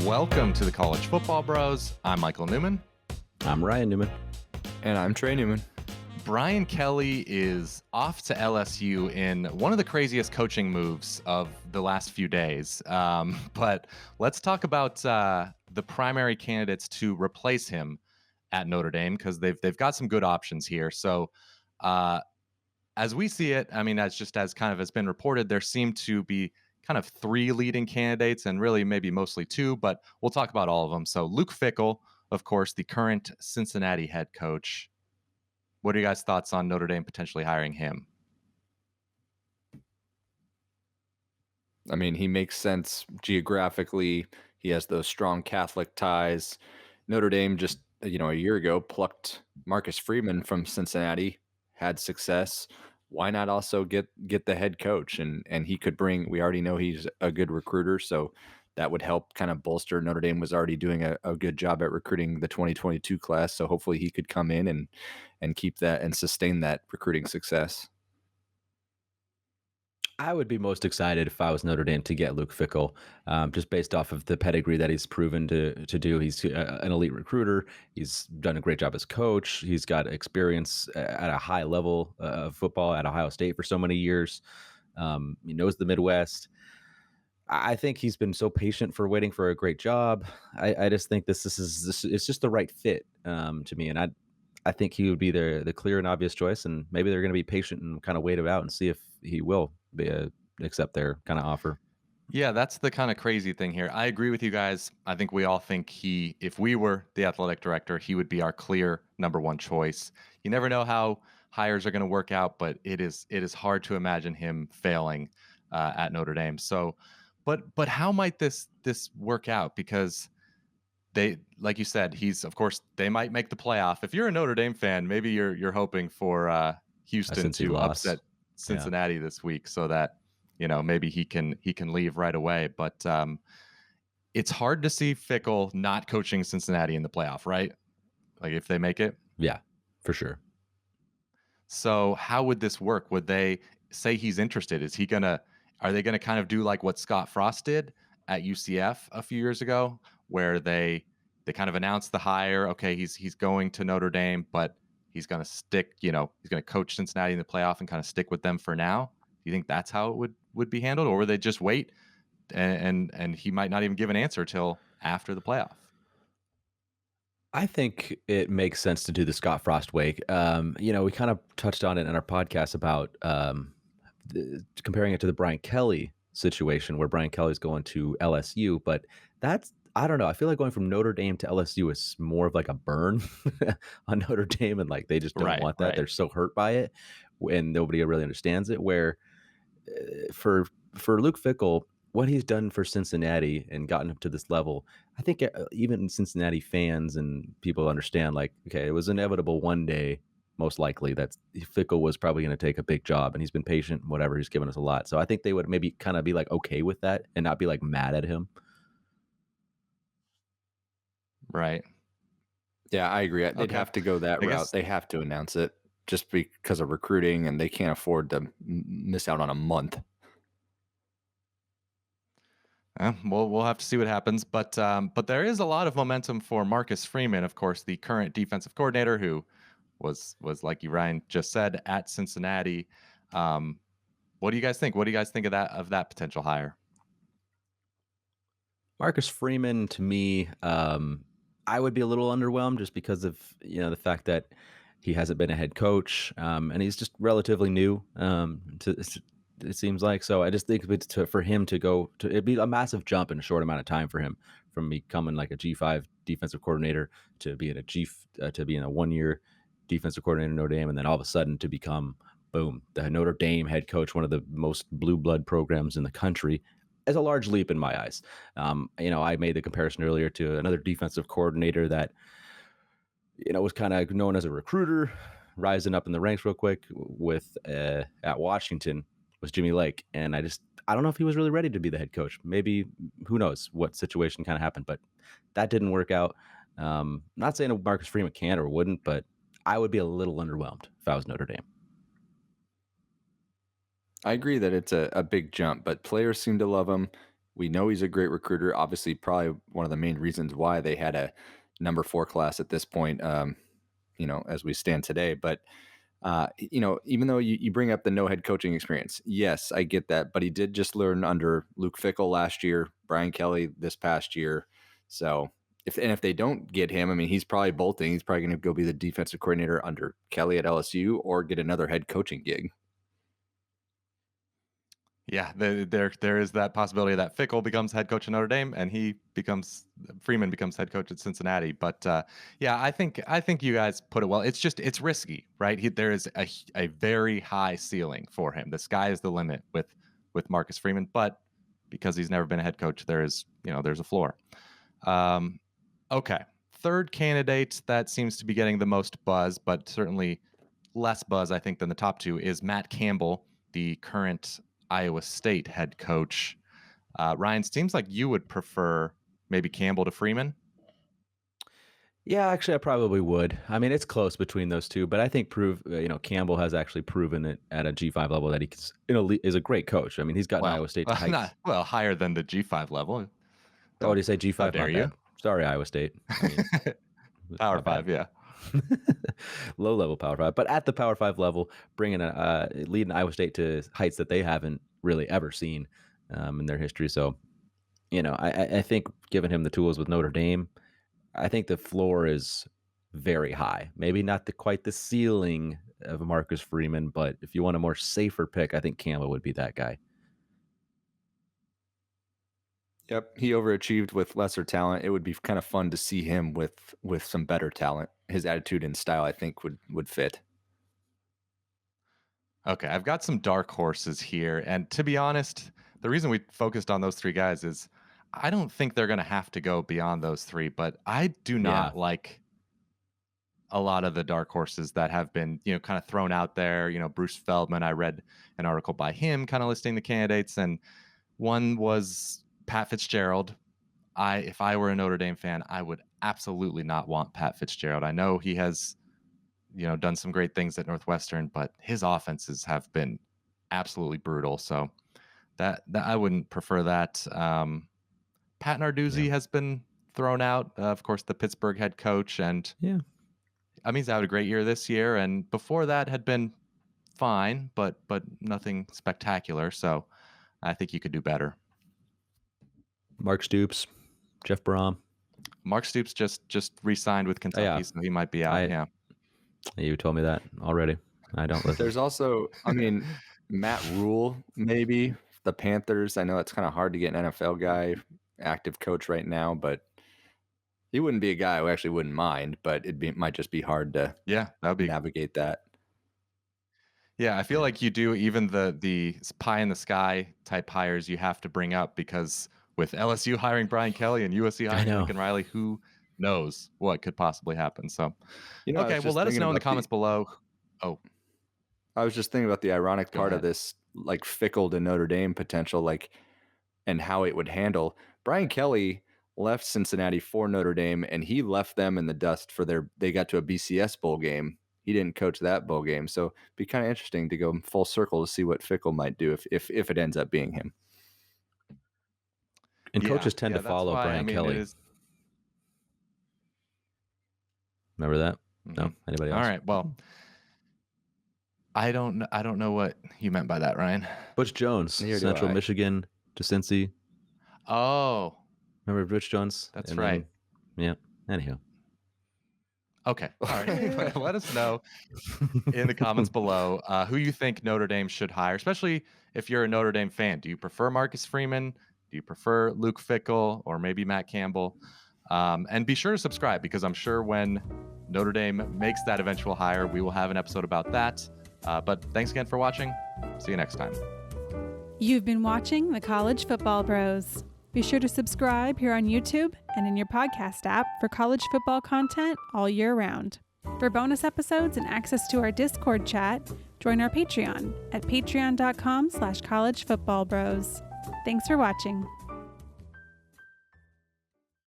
Welcome to the College Football Bros. I'm Michael Newman. I'm Ryan Newman. And I'm Trey Newman. Brian Kelly is off to LSU in one of the craziest coaching moves of the last few days. But let's talk about the primary candidates to replace him at Notre Dame, because they've got some good options here. So as we see it, I mean, as kind of has been reported, there seem to be kind of three leading candidates, and really maybe mostly two, but we'll talk about all of them. So Luke Fickell, of course, the current Cincinnati head coach. What are you guys' thoughts on Notre Dame potentially hiring him? I mean, he makes sense geographically. He has those strong Catholic ties. Notre Dame just, a year ago plucked Marcus Freeman from Cincinnati, had success. Why not also get the head coach? And he could bring, we already know he's a good recruiter, so that would help kind of bolster. Notre Dame was already doing a good job at recruiting the 2022 class, so hopefully he could come in and keep that and sustain that recruiting success. I would be most excited if I was Notre Dame to get Luke Fickell, just based off of the pedigree that he's proven to do. He's an elite recruiter. He's done a great job as coach. He's got experience at a high level of football at Ohio State for so many years. He knows the Midwest. I think he's been so patient for waiting for a great job. I just think this it's just the right fit to me, and I think he would be the clear and obvious choice, and maybe they're going to be patient and kind of wait it out and see if he will accept their kind of offer. Yeah, that's the kind of crazy thing here. I agree with you guys. I think we all think if we were the athletic director, he would be our clear number one choice. You never know how hires are going to work out, but it is hard to imagine him failing at Notre Dame. So, but how might this work out? Because they, like you said, they might make the playoff. If you're a Notre Dame fan, maybe you're hoping for Houston to upset Cincinnati this week, so that maybe he can leave right away. But it's hard to see Fickell not coaching Cincinnati in the playoff, right? Like if they make it. Yeah, for sure. So how would this work? Would they say he's interested? Are they gonna kind of do like what Scott Frost did at UCF a few years ago, where they kind of announced the hire? Okay, he's going to Notre Dame, but he's gonna stick. He's gonna coach Cincinnati in the playoff and kind of stick with them for now. Do you think that's how it would be handled, or would they just wait and he might not even give an answer till after the playoff? I think it makes sense to do the Scott Frost way. We kind of touched on it in our podcast about comparing it to the Brian Kelly situation, where Brian Kelly's going to LSU, but I don't know. I feel like going from Notre Dame to LSU is more of like a burn on Notre Dame, and like they just don't want that. Right. They're so hurt by it, and nobody really understands it. Where for Luke Fickell, what he's done for Cincinnati and gotten up to this level, I think even Cincinnati fans and people understand, like, okay, it was inevitable one day, most likely, that Fickell was probably going to take a big job, and he's been patient, whatever. He's given us a lot. So I think they would maybe kind of be like okay with that and not be like mad at him. Right. Yeah, I agree. They'd have to go that route. They have to announce it just because of recruiting, and they can't afford to miss out on a month. We'll have to see what happens, but there is a lot of momentum for Marcus Freeman, of course, the current defensive coordinator, who was like Ryan just said, at Cincinnati. What do you guys think? What do you guys think of that potential hire? Marcus Freeman, to me, I would be a little underwhelmed just because of the fact that he hasn't been a head coach, and he's just relatively new. It seems like. So I just think for him to go to, it'd be a massive jump in a short amount of time for him, from becoming like a G5 defensive coordinator to being a 1-year defensive coordinator in Notre Dame, and then all of a sudden to become, boom, the Notre Dame head coach, one of the most blue blood programs in the country, is a large leap in my eyes. I made the comparison earlier to another defensive coordinator that was kind of known as a recruiter, rising up in the ranks real quick with at Washington, was Jimmy Lake. And I don't know if he was really ready to be the head coach. Maybe, who knows what situation kind of happened, but that didn't work out. Not saying Marcus Freeman can or wouldn't, but I would be a little underwhelmed if I was Notre Dame. I agree that it's a big jump, but players seem to love him. We know he's a great recruiter. Obviously, probably one of the main reasons why they had a number 4 class at this point, as we stand today. But even though you bring up the no head coaching experience, yes, I get that. But he did just learn under Luke Fickell last year, Brian Kelly this past year. So if they don't get him, I mean, he's probably bolting. He's probably going to go be the defensive coordinator under Kelly at LSU or get another head coaching gig. Yeah, there is that possibility that Fickell becomes head coach at Notre Dame and Freeman becomes head coach at Cincinnati. But yeah, I think you guys put it well. It's risky, right? There is a very high ceiling for him. The sky is the limit with Marcus Freeman, but because he's never been a head coach, there's a floor. Okay, third candidate that seems to be getting the most buzz, but certainly less buzz, I think, than the top two is Matt Campbell, the current Iowa State head coach. Ryan, seems like you would prefer maybe Campbell to Freeman. Yeah, actually, I probably would. I mean, it's close between those two, but I think Campbell has actually proven it at a G5 level that he is a great coach. I mean, he's gotten Iowa State to heights. Higher than the G5 level. Oh, did you say G5? How dare you? Sorry, Iowa State. I mean, Power 5, yeah. Low level Power 5, but at the Power 5 level, leading Iowa State to heights that they haven't really ever seen in their history. So, I think giving him the tools with Notre Dame, I think the floor is very high. Maybe not quite the ceiling of Marcus Freeman, but if you want a more safer pick, I think Campbell would be that guy. Yep, he overachieved with lesser talent. It would be kind of fun to see him with some better talent. His attitude and style, I think, would fit. Okay, I've got some dark horses here, and to be honest, the reason we focused on those three guys is I don't think they're going to have to go beyond those three, but I do not like a lot of the dark horses that have been, kind of thrown out there. Bruce Feldman, I read an article by him kind of listing the candidates, and one was Pat Fitzgerald. If I were a Notre Dame fan, I would absolutely not want Pat Fitzgerald. I know he has, done some great things at Northwestern, but his offenses have been absolutely brutal. So that I wouldn't prefer that. Pat Narduzzi has been thrown out, of course, the Pittsburgh head coach, and I mean, he's had a great year this year, and before that had been fine, but nothing spectacular. So I think you could do better. Mark Stoops, Jeff Brom. Mark Stoops just re-signed with Kentucky, so he might be out. You told me that already. I don't listen. There's also, Matt Rule, maybe the Panthers. I know it's kind of hard to get an NFL guy, active coach right now, but he wouldn't be a guy who actually wouldn't mind. But might just be hard to navigate that. Yeah, I feel like you do even the pie in the sky type hires you have to bring up, because with LSU hiring Brian Kelly and USC hiring Lincoln Riley, who knows what could possibly happen. So, okay, well, let us know in the comments below. Oh, I was just thinking about the ironic part of this, like Fickell to Notre Dame potential, and how it would handle. Brian Kelly left Cincinnati for Notre Dame, and he left them in the dust they got to a BCS bowl game. He didn't coach that bowl game. So it'd be kind of interesting to go full circle to see what Fickell might do if it ends up being him. And coaches tend to follow Brian Kelly. Remember that? No? Anybody else? All right. Well, I don't know what you meant by that, Ryan. Butch Jones, Central Michigan to Cincy. Oh. Remember Butch Jones? That's right. Yeah. Anyhow. Okay. All right. Let us know in the comments below who you think Notre Dame should hire, especially if you're a Notre Dame fan. Do you prefer Marcus Freeman? Do you prefer Luke Fickell or maybe Matt Campbell? And be sure to subscribe, because I'm sure when Notre Dame makes that eventual hire, we will have an episode about that. But thanks again for watching. See you next time. You've been watching the College Football Bros. Be sure to subscribe here on YouTube and in your podcast app for college football content all year round. For bonus episodes and access to our Discord chat, join our Patreon at patreon.com/collegefootballbros. Thanks for watching.